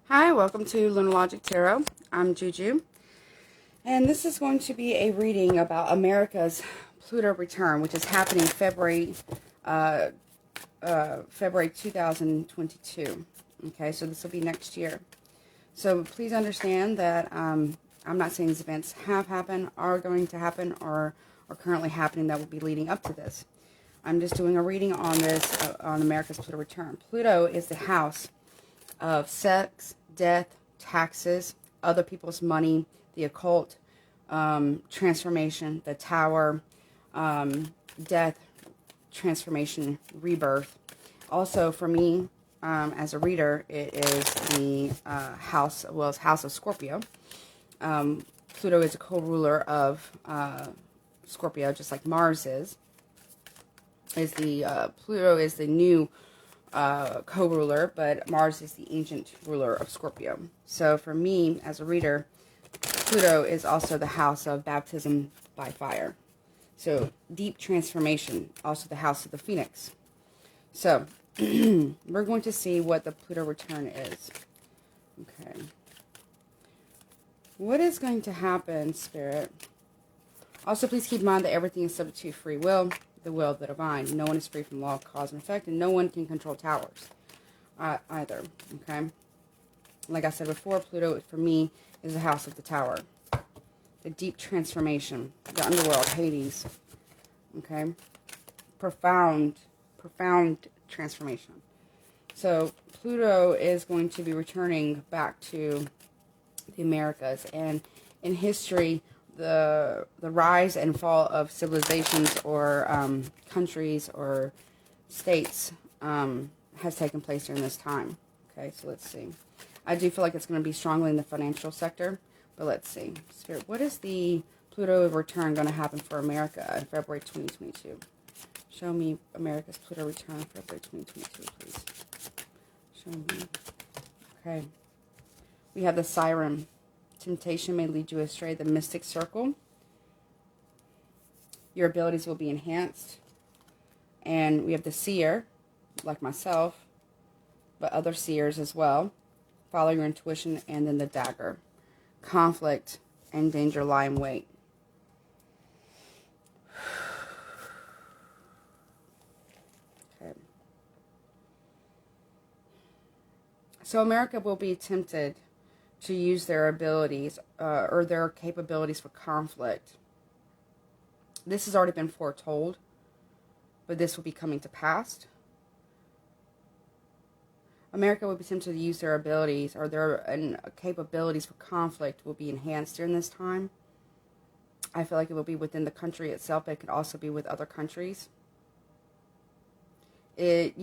Hi, welcome to Lunologic Tarot. I'm Juju, and this is going to be a reading about America's Pluto return, which is happening February 2022. Okay, so this will be next year. So please understand that I'm not saying these events have happened, are going to happen, or are currently happening that will be leading up to this. I'm just doing a reading on this, on America's Pluto return. Pluto is the house of sex, death, taxes, other people's money, the occult, transformation, the tower, death, transformation, rebirth. Also, for me, as a reader, it is the house of Scorpio. Pluto is a co-ruler of Scorpio, just like Mars is. Pluto is the new co-ruler, but Mars is the ancient ruler of Scorpio. So for me, as a reader, Pluto is also the house of baptism by fire. So deep transformation, also the house of the phoenix. So we're going to see what the Pluto return is. Okay. What is going to happen, Spirit? Also, please keep in mind that everything is subject to free will, the will of the divine. No one is free from law of cause and effect, and no one can control towers either. Okay? Like I said before, Pluto, for me, is the house of the tower. The deep transformation, the underworld, Hades. Okay? Profound transformation. So, Pluto is going to be returning back to the Americas. And in history, the rise and fall of civilizations or countries or states has taken place during this time. Okay, so let's see. I do feel like it's going to be strongly in the financial sector, but let's see. Spirit, what is the Pluto return going to happen for America in February 2022? Show me America's Pluto return in February 2022, please. Show me. Okay. We have the Siren. Temptation may lead you astray. The mystic circle. Your abilities will be enhanced. And we have the seer, like myself, but other seers as well. Follow your intuition. And then the dagger. Conflict and danger lie in wait. Okay. So America will be tempted to use their abilities or their capabilities for conflict. This has already been foretold, but this will be coming to pass. America will be tempted to use their abilities or their capabilities for conflict will be enhanced during this time. I feel like it will be within the country itself, but it could also be with other countries. I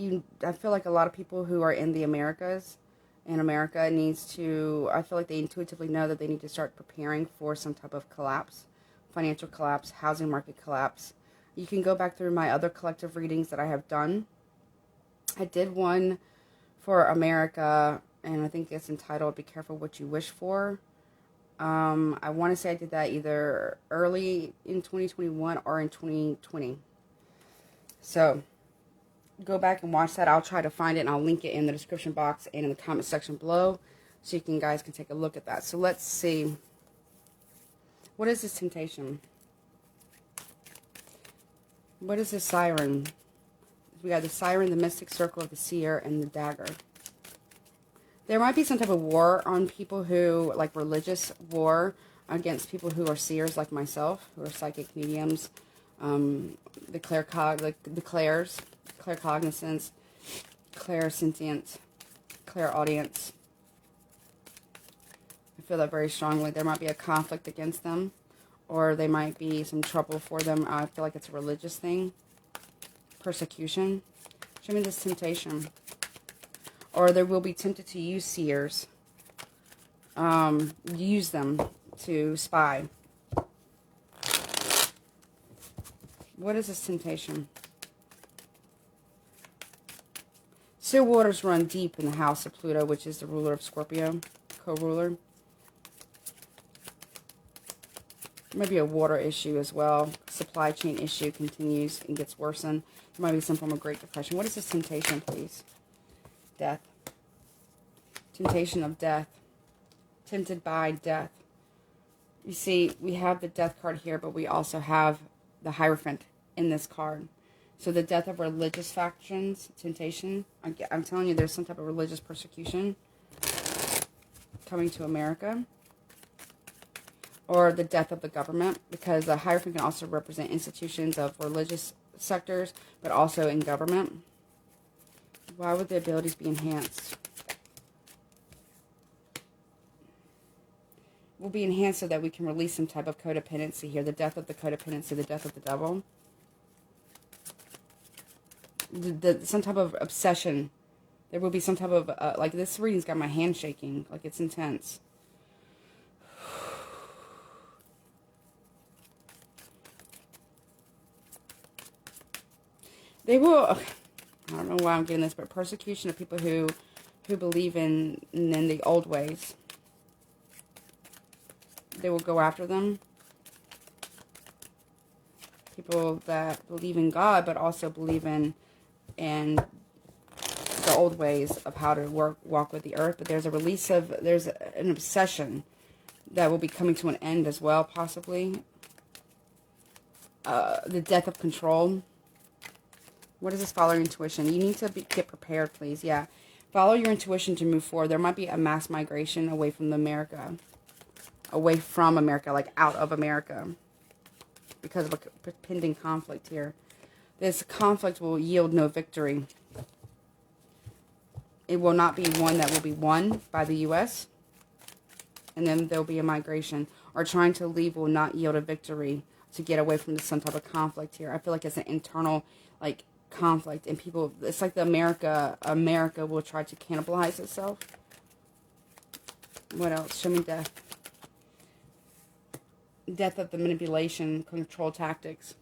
feel like a lot of people who are in the Americas in America needs to, I feel like they intuitively know that they need to start preparing for some type of collapse, financial collapse, housing market collapse. You can go back through my other collective readings that I have done. I did one for America, and I think it's entitled, Be Careful What You Wish For. I want to say I did that either early in 2021 or in 2020. So go back and watch that. I'll try to find it and I'll link it in the description box and in the comment section below so you guys can take a look at that. So let's see. What is this temptation? What is this siren? We got the siren, the mystic circle of the seer, and the dagger. There might be some type of war on people who, like religious war against people who are seers like myself, who are psychic mediums, the clairs, claircognizance, clairsentient, clairaudience. I feel that very strongly. There might be a conflict against them, or they might be some trouble for them. I feel like it's a religious thing. Persecution. Show me this temptation. Or they will be tempted to use seers. Use them to spy. What is this temptation? Still waters run deep in the house of Pluto, which is the ruler of Scorpio, co-ruler. Maybe a water issue as well. Supply chain issue continues and gets worsened. There might be some form of Great Depression. What is this temptation, please? Death. Temptation of death. Tempted by death. You see, we have the death card here, but we also have the Hierophant in this card. So the death of religious factions, temptation. I'm telling you, there's some type of religious persecution coming to America. Or the death of the government, because the Hierophant can also represent institutions of religious sectors, but also in government. Why would the abilities be enhanced? Will be enhanced so that we can release some type of codependency here. The death of the codependency, the death of the devil. Some type of obsession. There will be some type of, like this reading's got my hand shaking. Like it's intense. They will, I don't know why I'm getting this, but persecution of people who believe in the old ways. They will go after them. People that believe in God, but also believe in the old ways of how to walk with the earth. But there's a release of, there's an obsession that will be coming to an end as well, possibly. The death of control. What is this? Follow your intuition. You need to get prepared, please. Yeah. Follow your intuition to move forward. There might be a mass migration away from America. Away from America, like out of America. Because of a pending conflict here. This conflict will yield no victory. It will not be one that will be won by the U.S. And then there will be a migration. Or trying to leave will not yield a victory to get away from some type of conflict here. I feel like it's an internal, like, conflict, and people, it's like the America will try to cannibalize itself. What else? Show me death. Death of the manipulation, control tactics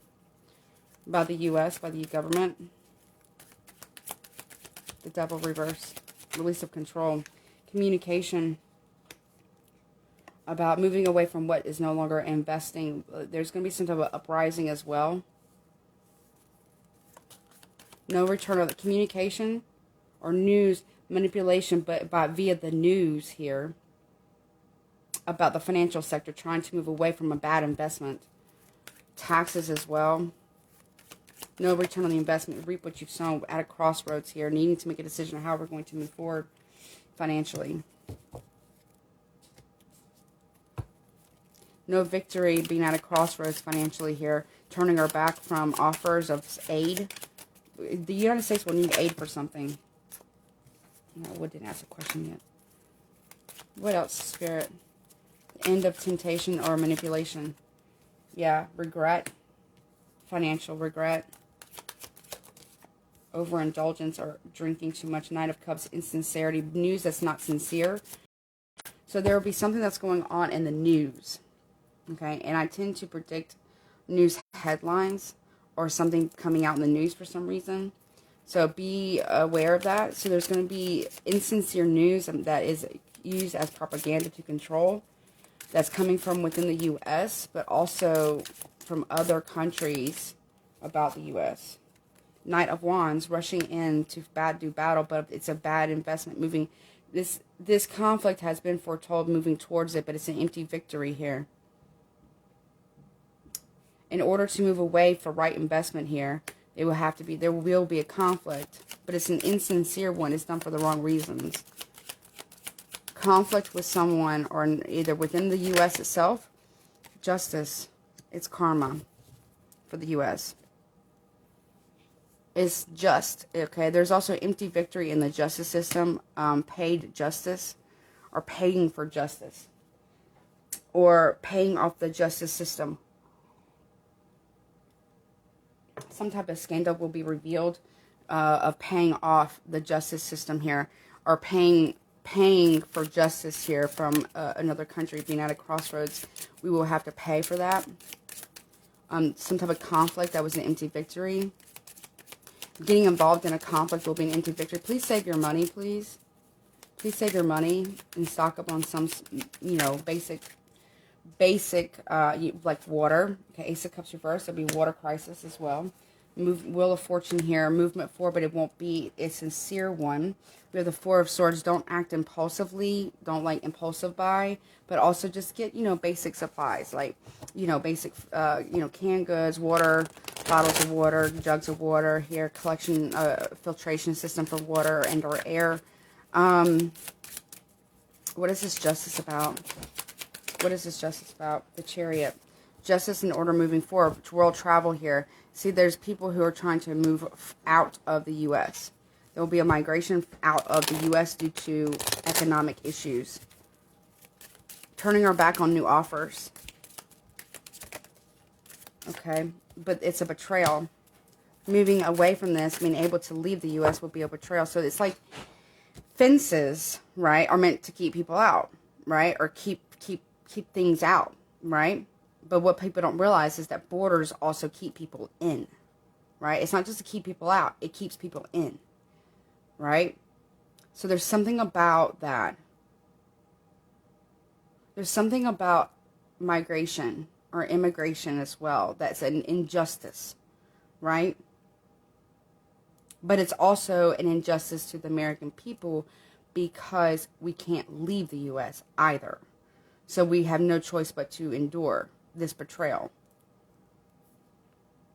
by the U.S., by the government. The devil reverse. Release of control. Communication about moving away from what is no longer investing. There's going to be some type of uprising as well. No return of the communication or news manipulation, but via the news here about the financial sector trying to move away from a bad investment. Taxes as well. No return on the investment. Reap what you've sown. At a crossroads here, needing to make a decision on how we're going to move forward financially. No victory, being at a crossroads financially here. Turning our back from offers of aid. The United States will need aid for something. No, I didn't ask a question yet. What else, Spirit? End of temptation or manipulation. Yeah, regret. Financial regret. Overindulgence or drinking too much. Knight of Cups, insincerity. News that's not sincere. So there will be something that's going on in the news. Okay, and I tend to predict news headlines or something coming out in the news for some reason. So be aware of that. So there's going to be insincere news that is used as propaganda to control. That's coming from within the U.S., but also from other countries about the U.S. Knight of Wands, rushing in to do battle, but it's a bad investment. Moving, this conflict has been foretold moving towards it, but it's an empty victory here. In order to move away for right investment here, there will be a conflict, but it's an insincere one. It's done for the wrong reasons. Conflict with someone, or either within the U.S. itself. Justice. It's karma for the U.S. It's just. Okay, there's also empty victory in the justice system. Paid justice, or paying for justice, or paying off the justice system. Some type of scandal will be revealed of paying off the justice system here, or paying for justice here from another country. Being at a crossroads, we will have to pay for that. Some type of conflict that was an empty victory. Getting involved in a conflict will be an empty victory. Please save your money, please. Please save your money and stock up on some, basic like water. Okay, Ace of Cups reversed. There'll be water crisis as well. Wheel of Fortune here, movement forward, but it won't be a sincere one. We have the Four of Swords. Don't act impulsively. Don't like impulsive buy, but also just get, you know, basic supplies, like, you know, basic, you know, canned goods, water, bottles of water, jugs of water here, collection, filtration system for water and or air. What is this justice about? What is this justice about? The Chariot. Justice and order moving forward. World travel here. See, there's people who are trying to move out of the U.S. There will be a migration out of the U.S. due to economic issues. Turning our back on new offers. Okay, but it's a betrayal. Moving away from this, being able to leave the U.S. will be a betrayal. So it's like fences, right, are meant to keep people out, right, or keep things out, right? But what people don't realize is that borders also keep people in, right? It's not just to keep people out. It keeps people in, right? So there's something about that. There's something about migration or immigration as well that's an injustice, right? But it's also an injustice to the American people because we can't leave the U.S. either. So we have no choice but to endure this betrayal,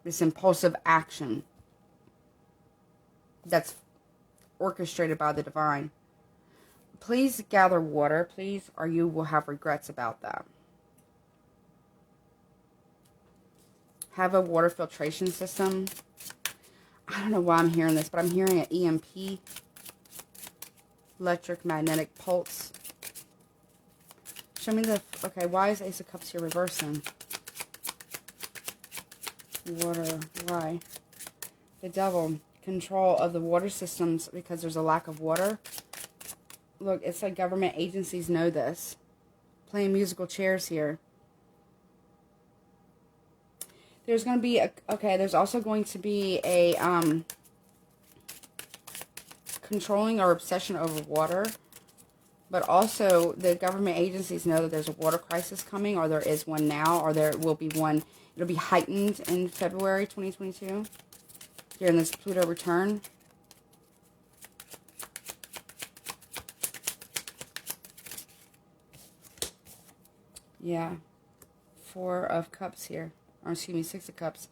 this impulsive action that's orchestrated by the divine. Please gather water, please, or you will have regrets about that. Have a water filtration system. I don't know why I'm hearing this, but I'm hearing an EMP, electric magnetic pulse. Show me the, okay, why is Ace of Cups here reversing? Water, why? The Devil, control of the water systems because there's a lack of water. Look, it's like government agencies know this. Playing musical chairs here. There's going to be a, okay, there's also going to be a controlling or obsession over water. But also, the government agencies know that there's a water crisis coming, or there is one now, or there will be one. It'll be heightened in February 2022, during this Pluto return. Yeah. 4 of Cups here. Or excuse me, 6 of Cups.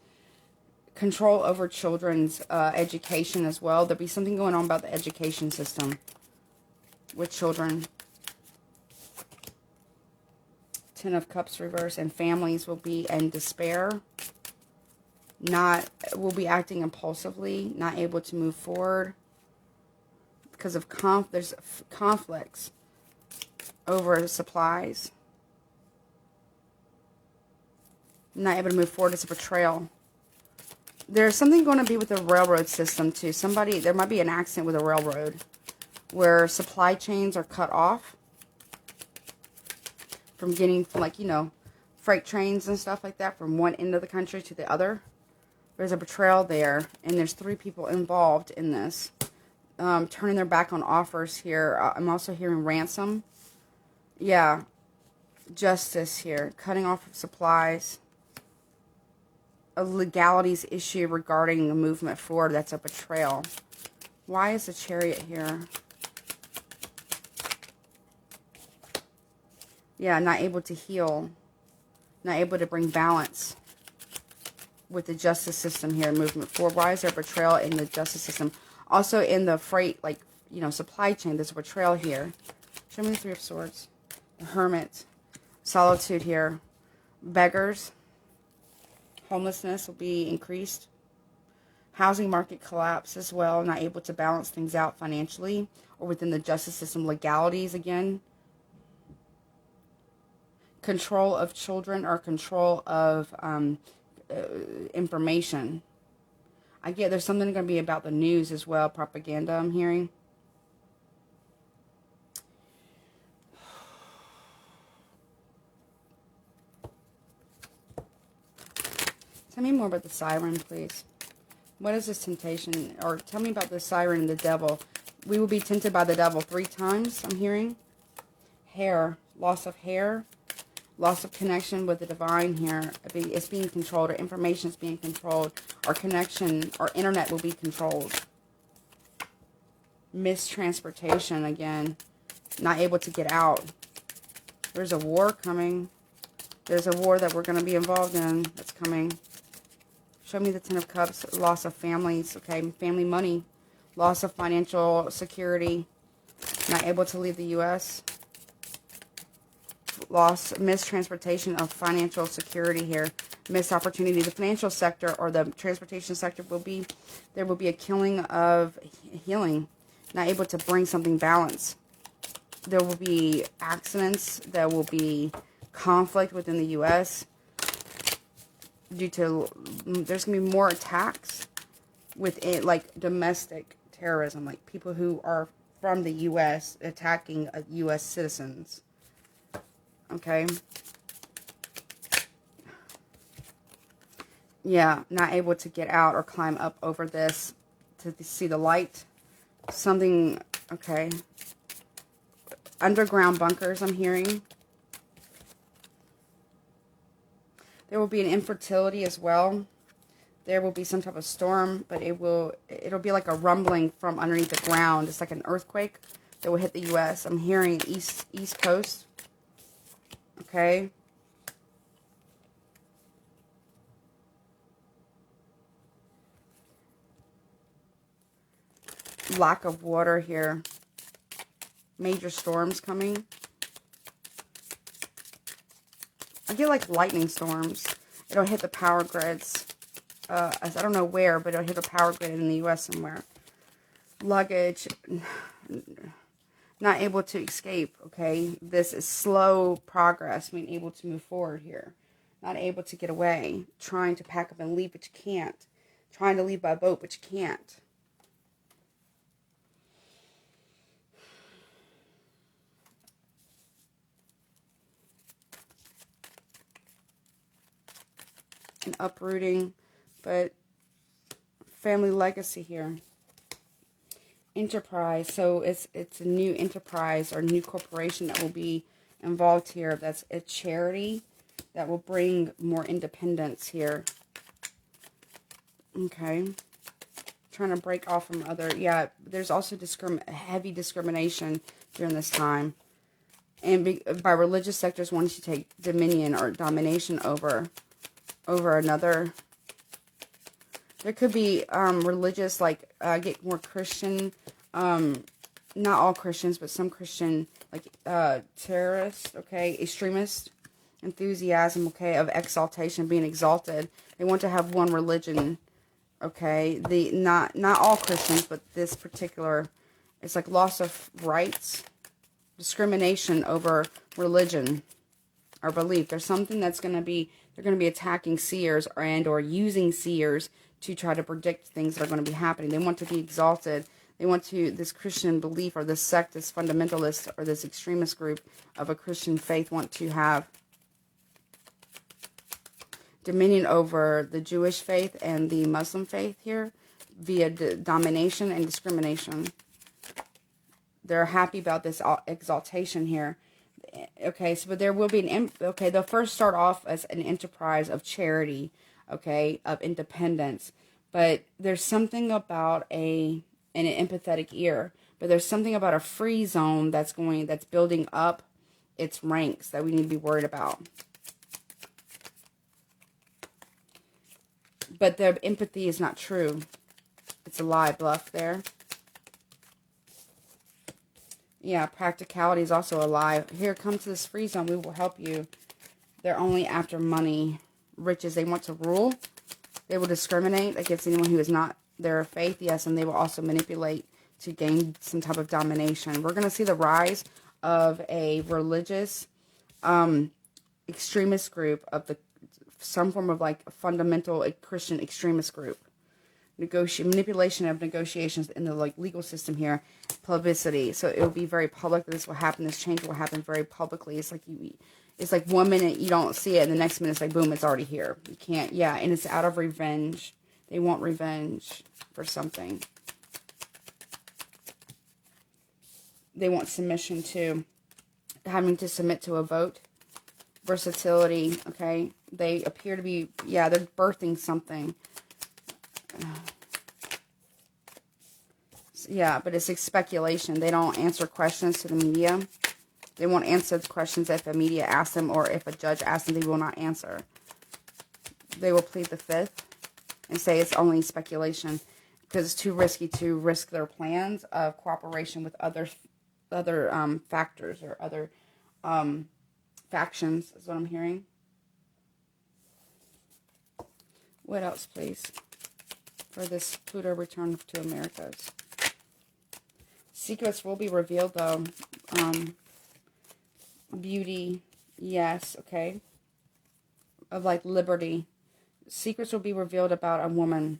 Control over children's education as well. There'll be something going on about the education system with children. 10 of Cups reverse, and families will be in despair. Will be acting impulsively, not able to move forward because of there's conflicts over supplies. Not able to move forward. It's a betrayal. There's something going to be with the railroad system too. There might be an accident with a railroad where supply chains are cut off from getting, like, you know, freight trains and stuff like that from one end of the country to the other. There's a betrayal there, and there's 3 people involved in this. Turning their back on offers here. I'm also hearing ransom. Yeah. Justice here. Cutting off of supplies. A legalities issue regarding the movement forward. That's a betrayal. Why is the Chariot here? Yeah, not able to heal. Not able to bring balance with the justice system here. Movement forward. Why is there betrayal in the justice system? Also in the freight, like, you know, supply chain. There's a betrayal here. Show me the 3 of Swords. The Hermit. Solitude here. Beggars. Homelessness will be increased. Housing market collapse as well. Not able to balance things out financially or within the justice system. Legalities again. Control of children or control of information. I get there's something going to be about the news as well. Propaganda I'm hearing. Tell me more about the Siren, please. What is this temptation? Or tell me about the Siren and the Devil. We will be tempted by the Devil 3 times, I'm hearing. Hair. Loss of hair. Loss of connection with the divine here. It's being controlled. Our information is being controlled. Our connection, our internet will be controlled. Mistransportation again. Not able to get out. There's a war coming. There's a war that we're going to be involved in that's coming. Show me the Ten of Cups. Loss of families. Okay, family money. Loss of financial security. Not able to leave the U.S. Loss, mistransportation of financial security here. Missed opportunity. The financial sector or the transportation sector will be, there will be a killing of healing. Not able to bring something balanced. There will be accidents. There will be conflict within the U.S. due to, there's going to be more attacks with it, like domestic terrorism, like people who are from the U.S. attacking U.S. citizens. Okay. Yeah, not able to get out or climb up over this to see the light. Something, okay. Underground bunkers, I'm hearing. There will be an infertility as well. There will be some type of storm, but it'll be like a rumbling from underneath the ground. It's like an earthquake that will hit the U.S. I'm hearing East Coast. Okay. Lack of water here. Major storms coming. I feel like lightning storms. It'll hit the power grids. I don't know where, but it'll hit a power grid in the U.S. somewhere. Luggage. Not able to escape, okay? This is slow progress, being able to move forward here. Not able to get away. Trying to pack up and leave, but you can't. Trying to leave by boat, but you can't. An uprooting, but family legacy here. Enterprise, so it's a new enterprise or new corporation that will be involved here. That's a charity that will bring more independence here. Okay. Trying to break off from other, yeah, there's also heavy discrimination during this time. And by religious sectors wanting to take dominion or domination over another. There could be religious, like get more Christian, not all Christians, but some Christian, like terrorists, okay, extremist enthusiasm, okay, of exaltation, being exalted. They want to have one religion, okay. Not all Christians, but this particular, it's like loss of rights, discrimination over religion or belief. There's something that's going to be, they're going to be attacking seers or using seers to try to predict things that are going to be happening. They want to be exalted. They want to, this Christian belief or this sect, this fundamentalist or this extremist group of a Christian faith want to have dominion over the Jewish faith and the Muslim faith here via domination and discrimination. They're happy about this exaltation here. Okay, so but there will be they'll first start off as an enterprise of charity, okay, of independence. But there's something about an empathetic ear. But there's something about a free zone that's building up its ranks that we need to be worried about. But the empathy is not true. It's a lie, bluff there. Yeah, practicality is also a lie. Here, come to this free zone. We will help you. They're only after money, riches. They want to rule. They will discriminate against anyone who is not their faith. Yes, and they will also manipulate to gain some type of domination. We're going to see the rise of a religious extremist group of some form of like a fundamental Christian extremist group. Manipulation of negotiations in the legal system here, publicity. So it will be very public that this will happen. This change will happen very publicly. It's like 1 minute you don't see it, and the next minute it's like boom, it's already here. You can't. Yeah, and it's out of revenge. They want revenge for something. They want submission to having to submit to a vote. versatility, okay? They appear to be, yeah, they're birthing something. Yeah, but it's like speculation. They don't answer questions to the media. They won't answer the questions if the media asks them, or if a judge asks them, they will not answer. They will plead the fifth and say it's only speculation because it's too risky to risk their plans of cooperation with other factors or other factions, is what I'm hearing. What else, please, for this Pluto return to Americas? Secrets will be revealed, though. Beauty, yes, okay. Of like liberty. Secrets will be revealed about a woman,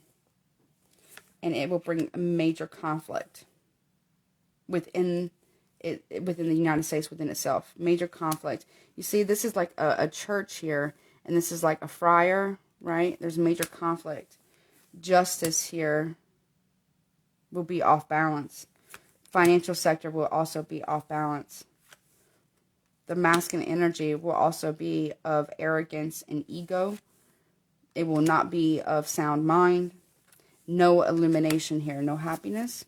and it will bring a major conflict within the United States, within itself. Major conflict. You see, this is like a church here, and this is like a friar, right? There's major conflict. Justice here will be off balance. Financial sector will also be off balance. The masculine energy will also be of arrogance and ego. It will not be of sound mind. No illumination here. No happiness.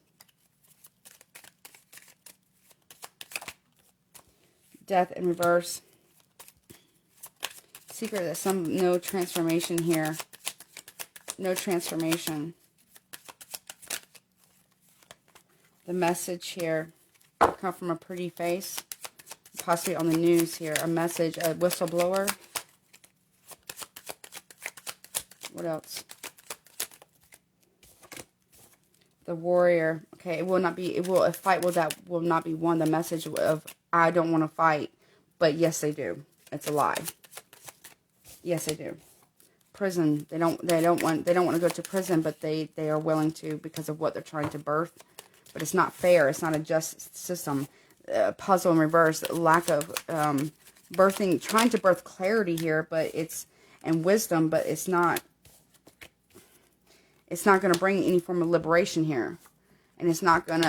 Death in reverse. Secret that no transformation here. No transformation. The message here will come from a pretty face. Possibly on the news here. A message, a whistleblower. What else? The warrior. Okay, it will not be, a fight that will not be won. The message of, I don't want to fight. But yes, they do. It's a lie. Yes, they do. Prison. They don't want to go to prison, but they are willing to because of what they're trying to birth. But it's not fair. It's not a just system. Puzzle in reverse. Lack of birthing, trying to birth clarity here, but and wisdom, but it's not going to bring any form of liberation here, and it's going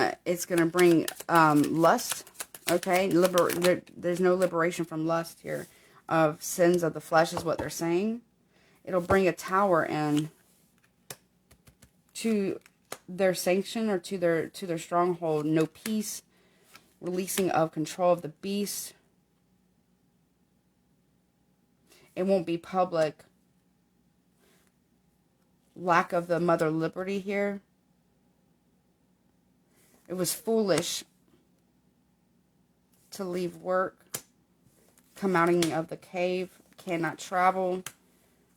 to bring lust. Okay, there's no liberation from lust here. Of sins of the flesh is what they're saying. It'll bring a tower in to their sanction or to their stronghold. No peace. Releasing of control of the beast. It won't be public. Lack of the mother liberty here. It was foolish to leave work. Come outing of the cave. Cannot travel.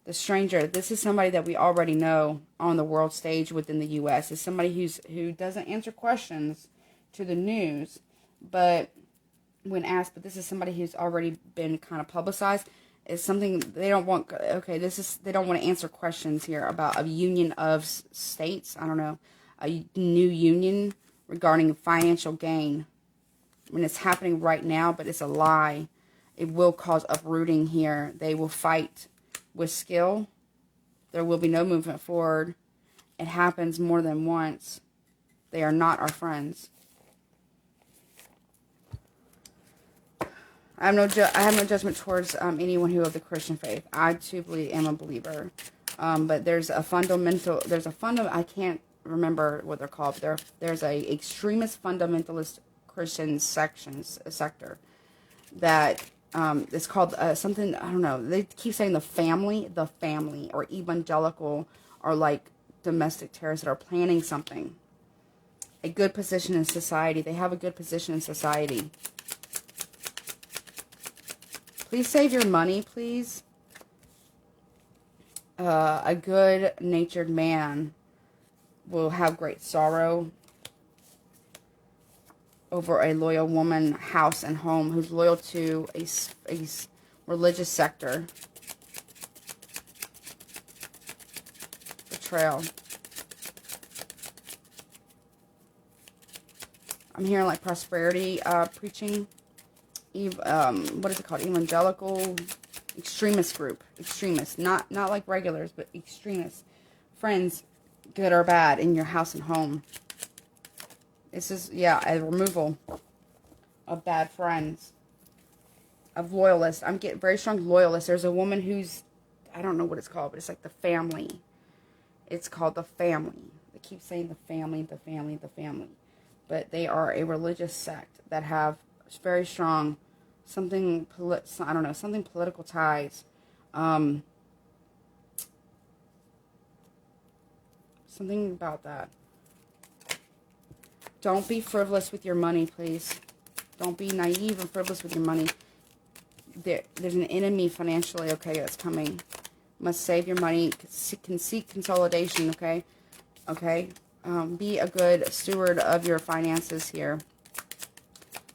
The stranger. This is somebody that we already know on the world stage within the U.S. It's somebody who doesn't answer questions to the news. But when asked, but this is somebody who's already been kind of publicized. It's something they don't want. Okay, they don't want to answer questions here about a union of states. I don't know, a new union regarding financial gain. When it's happening right now, but it's a lie. It will cause uprooting here. They will fight with skill. There will be no movement forward. It happens more than once. They are not our friends. I have no judgment towards anyone who of the Christian faith. I too am a believer, but there's a I can't remember what they're called. There's a extremist fundamentalist Christian sector that is called something, I don't know. They keep saying the family, or evangelical, or like domestic terrorists that are planning something. A good position in society. They have a good position in society. Please save your money, please. A good-natured man will have great sorrow over a loyal woman, house, and home who's loyal to a religious sector. Betrayal. I'm hearing like prosperity preaching. What is it called? Evangelical extremist group. Extremists. Not like regulars, but extremists. Friends, good or bad, in your house and home. This is, yeah, a removal of bad friends. of loyalists. I'm getting very strong loyalists. There's a woman who's, I don't know what it's called, but it's like the family. It's called the family. They keep saying the family, the family, the family. But they are a religious sect that have very strong something political ties. Something about that. Don't be frivolous with your money, please. Don't be naive and frivolous with your money. There's an enemy financially, okay, that's coming. Must save your money. Can seek consolidation, okay? Okay? Be a good steward of your finances here.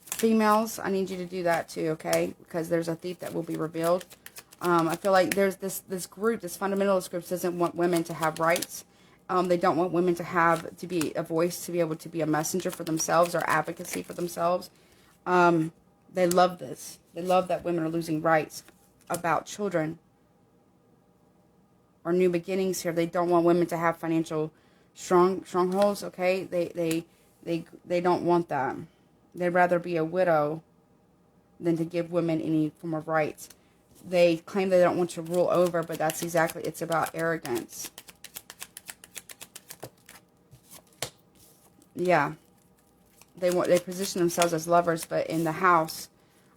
Females, I need you to do that too, okay? Because there's a thief that will be revealed. I feel like there's this group, this fundamentalist group doesn't want women to have rights. They don't want women to be a voice, to be able to be a messenger for themselves or advocacy for themselves. They love this. They love that women are losing rights about children or new beginnings here. They don't want women to have financial strongholds, okay? They don't want that. They'd rather be a widow than to give women any form of rights. They claim they don't want to rule over, but that's exactly, it's about arrogance. Yeah. They position themselves as lovers, but in the house,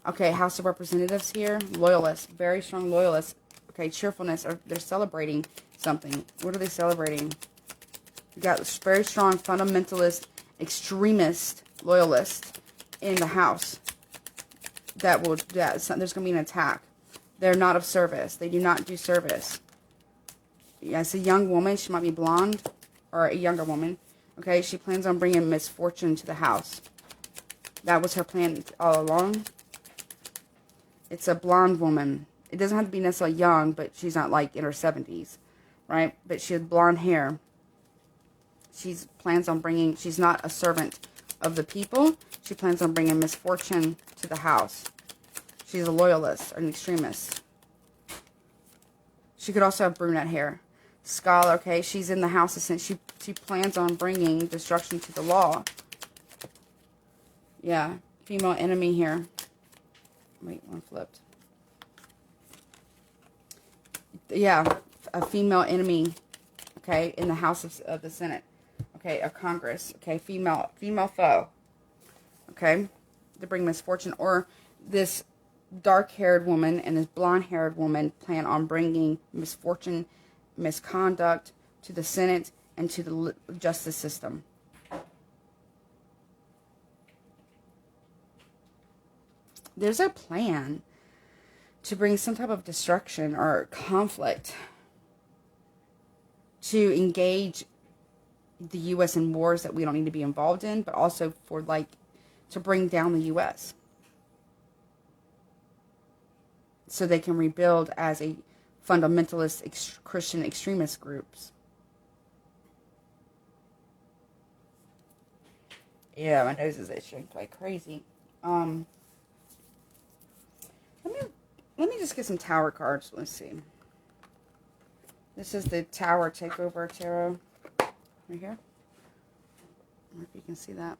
okay, House of Representatives here, loyalists, very strong loyalists, okay, cheerfulness, or they're celebrating something. What are they celebrating? You got very strong fundamentalist, extremist loyalists in the house. There's going to be an attack. They're not of service. They do not do service. Yeah, it's a young woman. She might be blonde, or a younger woman. Okay, she plans on bringing misfortune to the house. That was her plan all along. It's a blonde woman. It doesn't have to be necessarily young, but she's not like in her 70s, right? But she has blonde hair. She plans on bringing, she's not a servant of the people. She plans on bringing misfortune to the house. She's a loyalist, an extremist. She could also have brunette hair. Scholar, okay, she's in the house since she plans on bringing destruction to the law. Yeah, female enemy here. Wait, one flipped. Yeah, a female enemy, okay, in the House of the Senate. Okay, of Congress. Okay, female foe. Okay, to bring misfortune. Or this dark-haired woman and this blonde-haired woman plan on bringing misfortune, misconduct to the Senate and to the justice system. There's a plan to bring some type of destruction or conflict, to engage the U.S. in wars that we don't need to be involved in, but also for, like, to bring down the U.S. so they can rebuild as a fundamentalist Christian extremist groups. Yeah, my nose is itching like crazy. Let me just get some tower cards. Let's see. This is the Tower Takeover Tarot. Right here. I don't know if you can see that.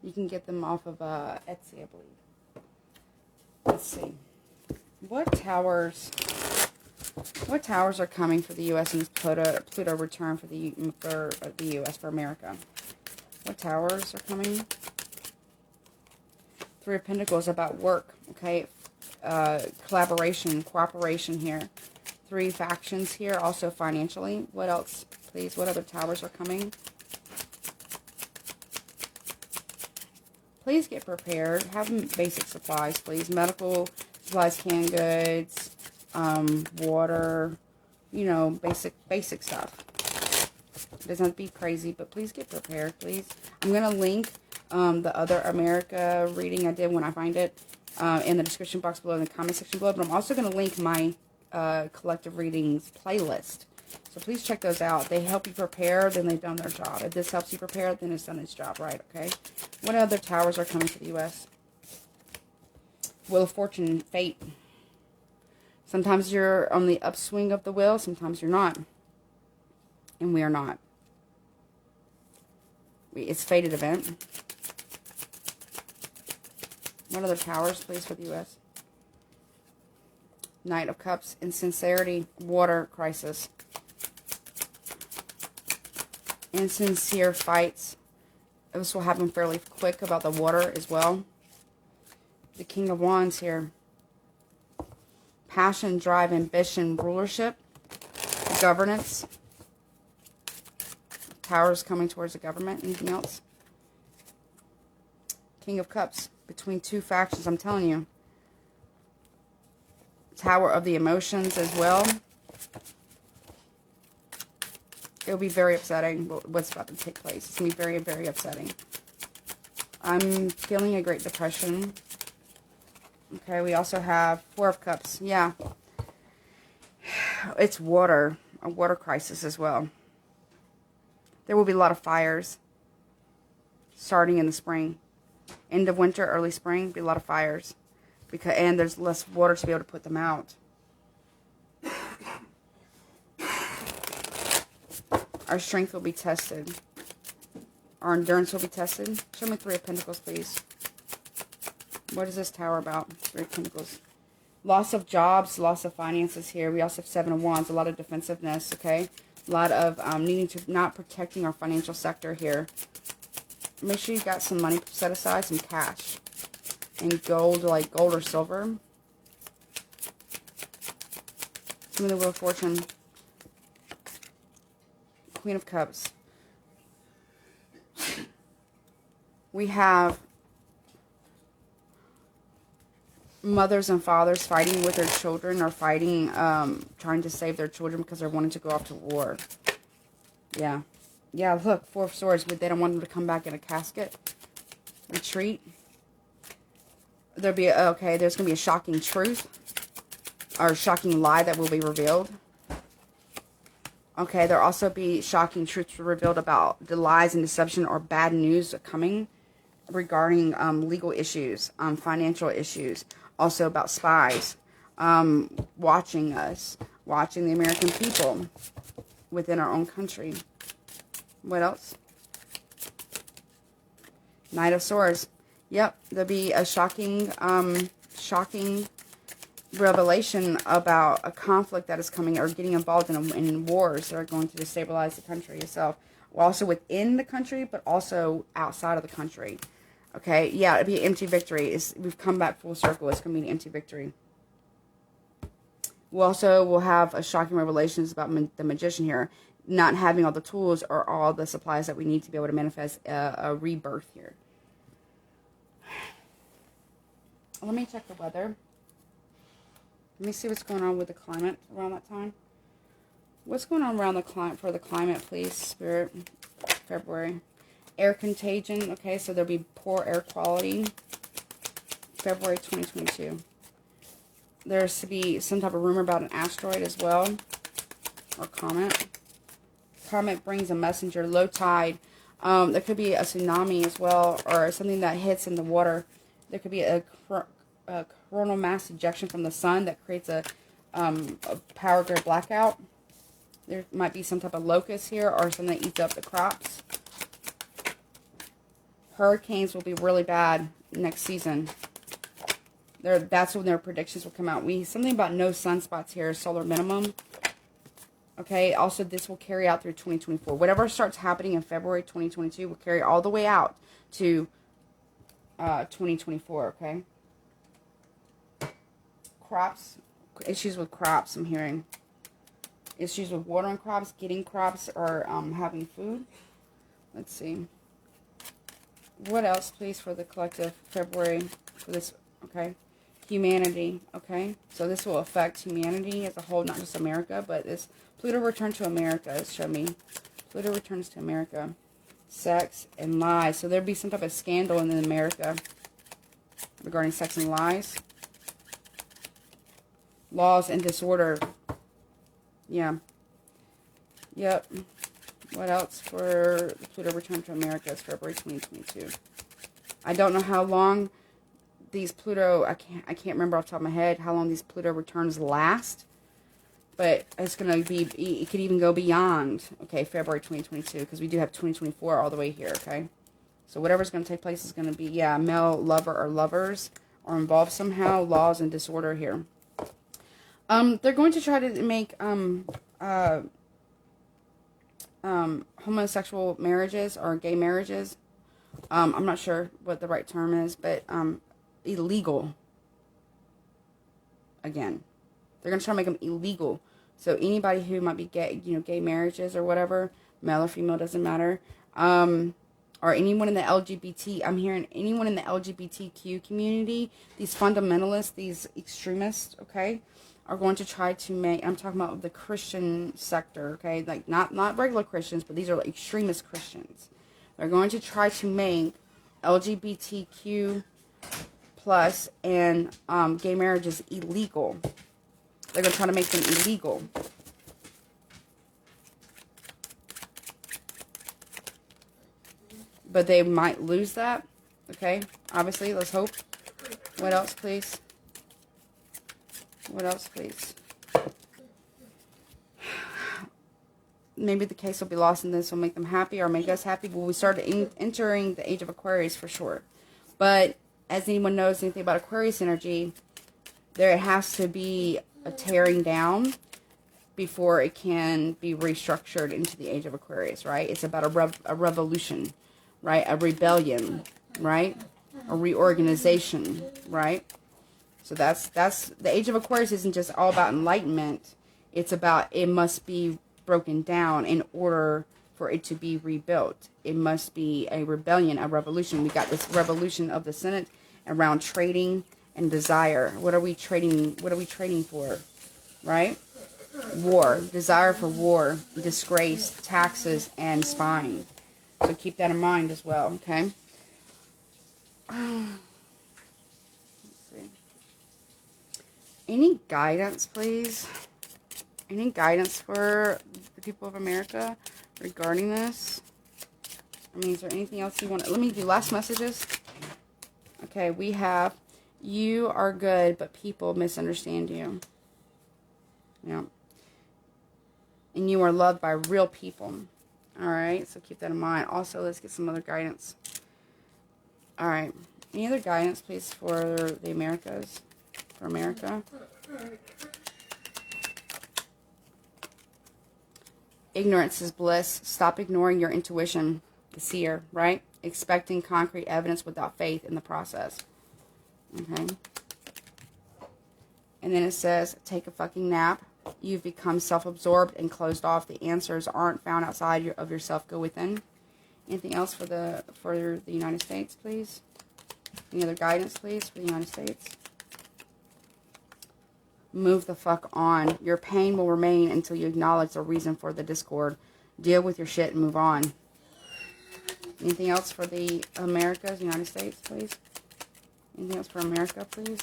You can get them off of Etsy, I believe. Let's see. What towers are coming for the U.S. in this Pluto return for the U.S. for America? What towers are coming? Three of Pentacles about work, okay? Collaboration, cooperation here. Three factions here, also financially. What else, please? What other towers are coming? Please get prepared. Have basic supplies, please. Medical supplies, canned goods, water, you know, basic stuff. It doesn't have to be crazy, but please get prepared, please. I'm going to link the other America reading I did when I find it in the description box below, in the comment section below. But I'm also going to link my collective readings playlist. So please check those out. They help you prepare, then they've done their job. If this helps you prepare, then it's done its job, right? Okay. What other towers are coming to the U.S.? Wheel of Fortune, fate. Sometimes you're on the upswing of the wheel, sometimes you're not. And we are not. It's fated event. What other towers, please, for the U.S.? Knight of Cups, insincerity, water crisis. Insincere fights. This will happen fairly quick about the water as well. The King of Wands here. Passion, drive, ambition, rulership, governance. Powers coming towards the government. Anything else? King of Cups. Between two factions, I'm telling you. Tower of the emotions as well. It'll be very upsetting what's about to take place. It's going to be very, very upsetting. I'm feeling a Great Depression. Okay, we also have Four of Cups. Yeah. It's water. A water crisis as well. There will be a lot of fires starting in the spring. End of winter, early spring, be a lot of fires. And there's less water to be able to put them out. Our strength will be tested. Our endurance will be tested. Show me Three of Pentacles, please. What is this tower about? Three of Pentacles. Loss of jobs, loss of finances here. We also have Seven of Wands. A lot of defensiveness, okay? A lot of needing to, not protecting our financial sector here. Make sure you got some money set aside, some cash. And gold, like gold or silver. Some of the Wheel of Fortune. Queen of Cups. We have mothers and fathers fighting with their children, or fighting, trying to save their children because they're wanting to go off to war. Yeah. Yeah, look, Four of Swords, but they don't want them to come back in a casket. Retreat. There'll be, okay, there's going to be a shocking truth, or a shocking lie that will be revealed. Okay, there'll also be shocking truths revealed about the lies and deception or bad news coming regarding legal issues, financial issues, also about spies watching us, watching the American people within our own country. What else? Knight of Swords. Yep, there'll be a shocking revelation about a conflict that is coming, or getting involved in wars that are going to destabilize the country itself. Also within the country, but also outside of the country. Okay, yeah, it'll be an empty victory. We've come back full circle. It's going to be an empty victory. We also will have a shocking revelations about the magician here, not having all the tools or all the supplies that we need to be able to manifest a rebirth here. Let me check the weather. Let me see what's going on with the climate around that time. What's going on around the climate for the climate, please, Spirit? February. Air contagion. Okay, so there'll be poor air quality. February 2022. There's to be some type of rumor about an asteroid as well, or comet. Comet brings a messenger. Low tide. There could be a tsunami as well, or something that hits in the water. There could be a coronal mass ejection from the sun that creates a power grid blackout. There might be some type of locust here, or something that eats up the crops. Hurricanes will be really bad next season. That's when their predictions will come out. Something about no sunspots here, solar minimum. Okay, also this will carry out through 2024. Whatever starts happening in February 2022 will carry all the way out to 2024, okay? Crops, issues with crops, I'm hearing. Issues with watering crops, getting crops, or having food. Let's see. What else, please, for the collective February for this, okay? Humanity, okay? So this will affect humanity as a whole, not just America, but this Pluto return to America, show me. Pluto returns to America. Sex and lies. So there'd be some type of scandal in America regarding sex and lies. Laws and disorder. Yeah. Yep. What else for the Pluto return to America? It's February 2022. I don't know how long these Pluto, I can't remember off the top of my head how long these Pluto returns last. But it's going to be, it could even go beyond, okay, February 2022, because we do have 2024 all the way here, okay? So whatever's going to take place is going to be, yeah, male lover or lovers are involved somehow, laws and disorder here. They're going to try to make homosexual marriages or gay marriages. I'm not sure what the right term is, but illegal. Again, they're going to try to make them illegal. So anybody who might be gay, gay marriages or whatever, male or female, doesn't matter. Or anyone in the LGBT, I'm hearing anyone in the LGBTQ community, these fundamentalists, these extremists, okay, are going to try to make, I'm talking about the Christian sector, okay, like not regular Christians, but these are like extremist Christians. They're going to try to make LGBTQ plus and gay marriages illegal. They're going to try to make them illegal. But they might lose that. Okay. Obviously, let's hope. What else, please? What else, please? Maybe the case will be lost, and this will make them happy or make us happy. Well, we start entering the age of Aquarius for sure. But as anyone knows anything about Aquarius energy, there has to be a tearing down before it can be restructured into the age of Aquarius, right? It's about a revolution, right? A rebellion, right? A reorganization, right? So that's the age of Aquarius isn't just all about enlightenment. It's about, it must be broken down in order for it to be rebuilt. It must be a rebellion, a revolution. We got this revolution of the Senate around trading and desire. What are we trading? What are we trading for? Right? War, desire for war, disgrace, taxes, and spying. So keep that in mind as well, okay? Let's see. Any guidance, please? Any guidance for the people of America regarding this? I mean, is there anything else you want? Let me do last messages. Okay, we have, you are good, but people misunderstand you. Yeah. And you are loved by real people. All right, so keep that in mind. Also, let's get some other guidance. All right. Any other guidance, please, for the Americas? For America? Ignorance is bliss. Stop ignoring your intuition. The seer, right? Expecting concrete evidence without faith in the process. Okay. And then it says, take a fucking nap. You've become self-absorbed and closed off. The answers aren't found outside of yourself. Go within. Anything else for the United States, please? Any other guidance, please, for the United States? Move the fuck on. Your pain will remain until you acknowledge the reason for the discord. Deal with your shit and move on. Anything else for the Americas, United States, please? Anything else for America, please?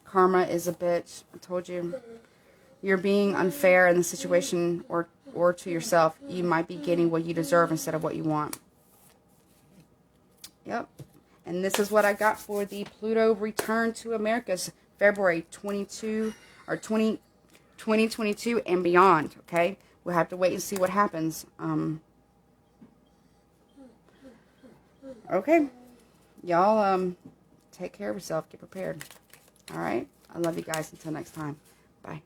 Karma is a bitch. I told you. You're being unfair in the situation or to yourself. You might be getting what you deserve instead of what you want. Yep. And this is what I got for the Pluto return to Americas, February 22 or 2022 and beyond. Okay, we'll have to wait and see what happens. Okay, y'all. Take care of yourself. Get prepared. All right. I love you guys. Until next time. Bye.